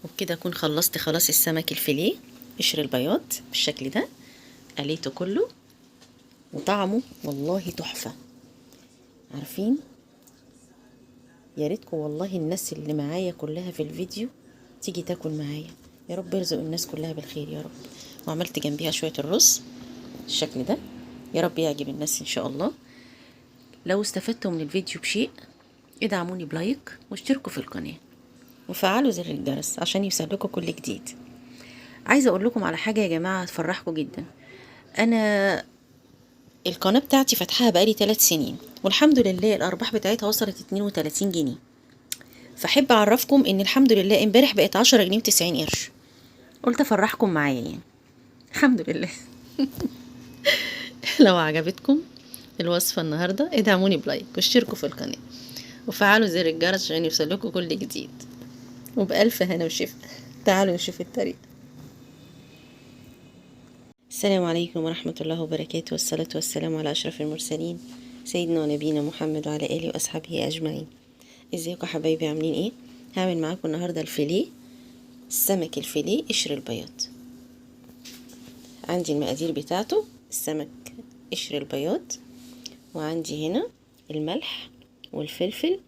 وبكده اكون خلصت خلاص السمك الفيليه قشر البياض بالشكل ده. قليته كله وطعمه والله تحفة. عارفين، يا ريتكم والله الناس اللي معايا كلها في الفيديو تيجي تاكل معايا. يا رب يرزق الناس كلها بالخير يا رب. وعملت جنبيها شوية الرز بالشكل ده. يا رب يعجب الناس ان شاء الله. لو استفدتوا من الفيديو بشيء ادعموني بلايك واشتركوا في القناة وفعلوا زر الجرس عشان يوصلكوا كل جديد. عايزه اقول لكم على حاجه يا جماعه تفرحكم جدا. انا القناه بتاعتي فاتحاها بقالي 3 سنين والحمد لله الارباح بتاعتها وصلت 32 جنيه. فاحب اعرفكم ان الحمد لله امبارح بقت 10 جنيه و90 قرش. قلت افرحكم معايا يعني. الحمد لله. لو عجبتكم الوصفه النهارده ادعموني بلايك واشتركوا في القناه وفعلوا زر الجرس عشان يوصلكوا كل جديد. وبألف هنا وشفا. تعالوا نشوف الطريقه. السلام عليكم ورحمة الله وبركاته، والصلاة والسلام على أشرف المرسلين سيدنا ونبينا محمد وعلى آله وأصحابه أجمعين. ازيكم يا حبايبي، عاملين ايه؟ هعمل معاكم النهاردة الفيليه، السمك الفيليه قشر البياض. عندي المقادير بتاعته: السمك قشر البياض، وعندي هنا الملح والفلفل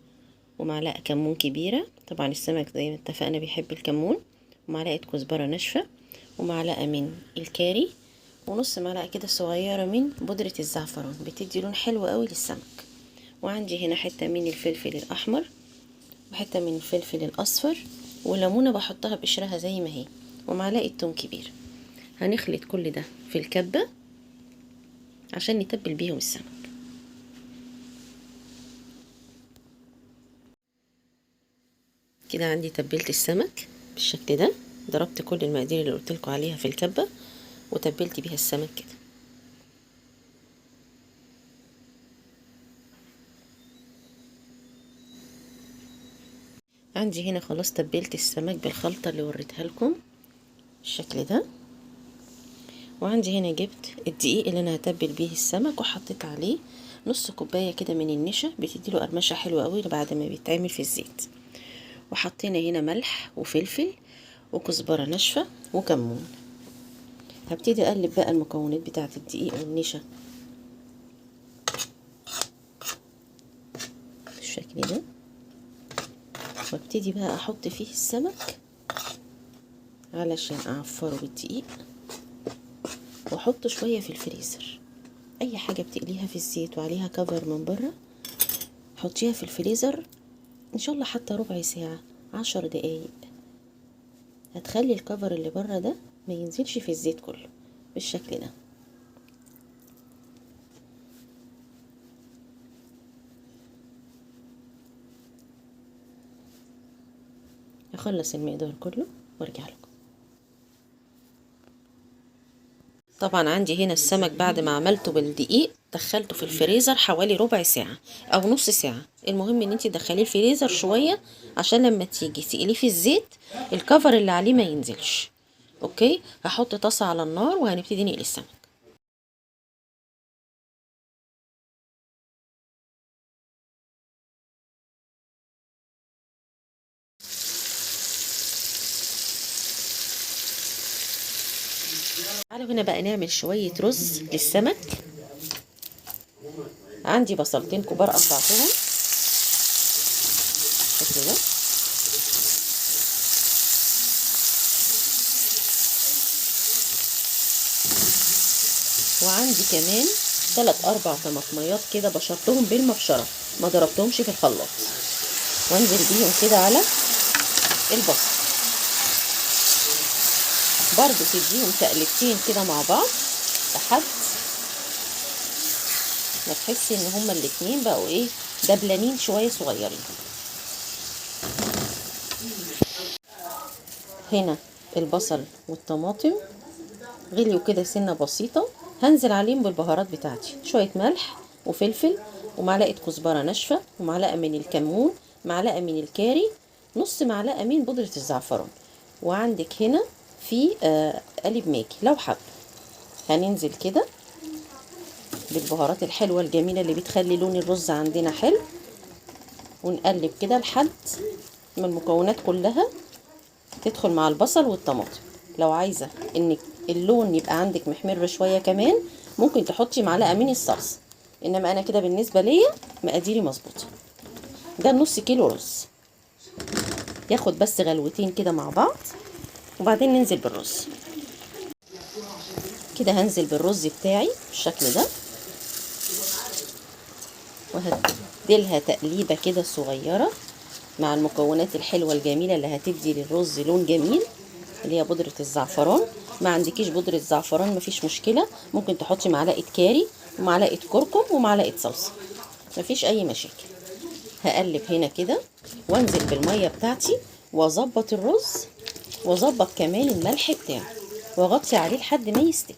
ومعلقة كمون كبيرة، طبعا السمك زي ما اتفقنا بيحب الكمون، ومعلقة كزبرة ناشفة، ومعلقة من الكاري، ونص معلقة كده صغيرة من بودرة الزعفران بتدي لون حلو قوي للسمك. وعندي هنا حتة من الفلفل الأحمر وحتة من الفلفل الأصفر، وليمونة بحطها بقشرها زي ما هي، ومعلقة توم كبير. هنخلط كل ده في الكبة عشان نتبل بيهم السمك. كده عندي تبلت السمك بالشكل ده. ضربت كل المقادير اللي قلتلكوا عليها في الكبة وتبلت بيها السمك كده. عندي هنا خلاص تبلت السمك بالخلطة اللي وريتها لكم بالشكل ده. وعندي هنا جبت الدقيق اللي انا هتبل بيه السمك وحطيت عليه نص كوباية كده من النشا، بتديله قرمشة حلوة قوي بعد ما بيتعمل في الزيت. وحطينا هنا ملح وفلفل وكزبرة ناشفة وكمون. هبتدي اقلب بقى المكونات بتاعة الدقيق والنشا بالشكل ده، وابتدي بقى احط فيه السمك علشان اعفره بالدقيق، واحط شوية في الفريزر. اي حاجة بتقليها في الزيت وعليها كفر من بره حطيها في الفريزر ان شاء الله حتى ربع ساعة 10 دقايق، هتخلي الكفر اللي بره ده ما ينزلش في الزيت كله بالشكل ده. هخلص المقدار كله وارجع لكم. طبعا عندي هنا السمك بعد ما عملته بالدقيق دخلته في الفريزر حوالي ربع ساعة او نص ساعة. المهم ان انتي تدخليه الفريزر شوية عشان لما تيجي تقليه في الزيت الكفر اللي عليه ما ينزلش. اوكي، هحط طاسة على النار وهنبتدي نقلي السمك. تعالوا هنا بقى نعمل شوية رز للسمك. عندي بصلتين كبار قطعتهم بالشكل ده، وعندي كمان 3-4 طماطميات كده بشرتهم بالمبشرة ما ضربتهمش في الخلاط، وانزل بيهم كده على البصل. برضو تديهم تقلبتين كده مع بعض لحد ما تحسي ان هما الاتنين بقوا ايه دبلانين شوية صغيرين. هنا البصل والطماطم غليوا كده سنة بسيطة، هنزل عليهم بالبهارات بتاعتي: شوية ملح وفلفل ومعلقة كزبرة ناشفة ومعلقة من الكمون، معلقة من الكاري، نص معلقة من بودرة الزعفران. وعندك هنا في قالب ماجي لو حب. هننزل كده بالبهارات الحلوة الجميلة اللي بتخلي لون الرز عندنا حلو، ونقلب كده لحد ما المكونات كلها تدخل مع البصل والطماطم. لو عايزه ان اللون يبقى عندك محمر شويه كمان ممكن تحطي معلقه من الصلصه، انما انا كده بالنسبه ليا مقاديري مظبوطه. ده نص كيلو رز، ياخد بس غلوتين كده مع بعض وبعدين ننزل بالرز. كده هنزل بالرز بتاعي بالشكل ده، وهديلها تقليبه كده صغيره مع المكونات الحلوه الجميله اللي هتدي للرز لون جميل، اللي هي بودره الزعفران. ما عندكيش بودره زعفران مفيش مشكله، ممكن تحطي معلقه كاري ومعلقه كركم ومعلقه صلصه، مفيش اي مشاكل. هقلب هنا كده وانزل بالميه بتاعتي واظبط الرز واظبط كمان الملح بتاعه واغطي عليه لحد ما يستوي.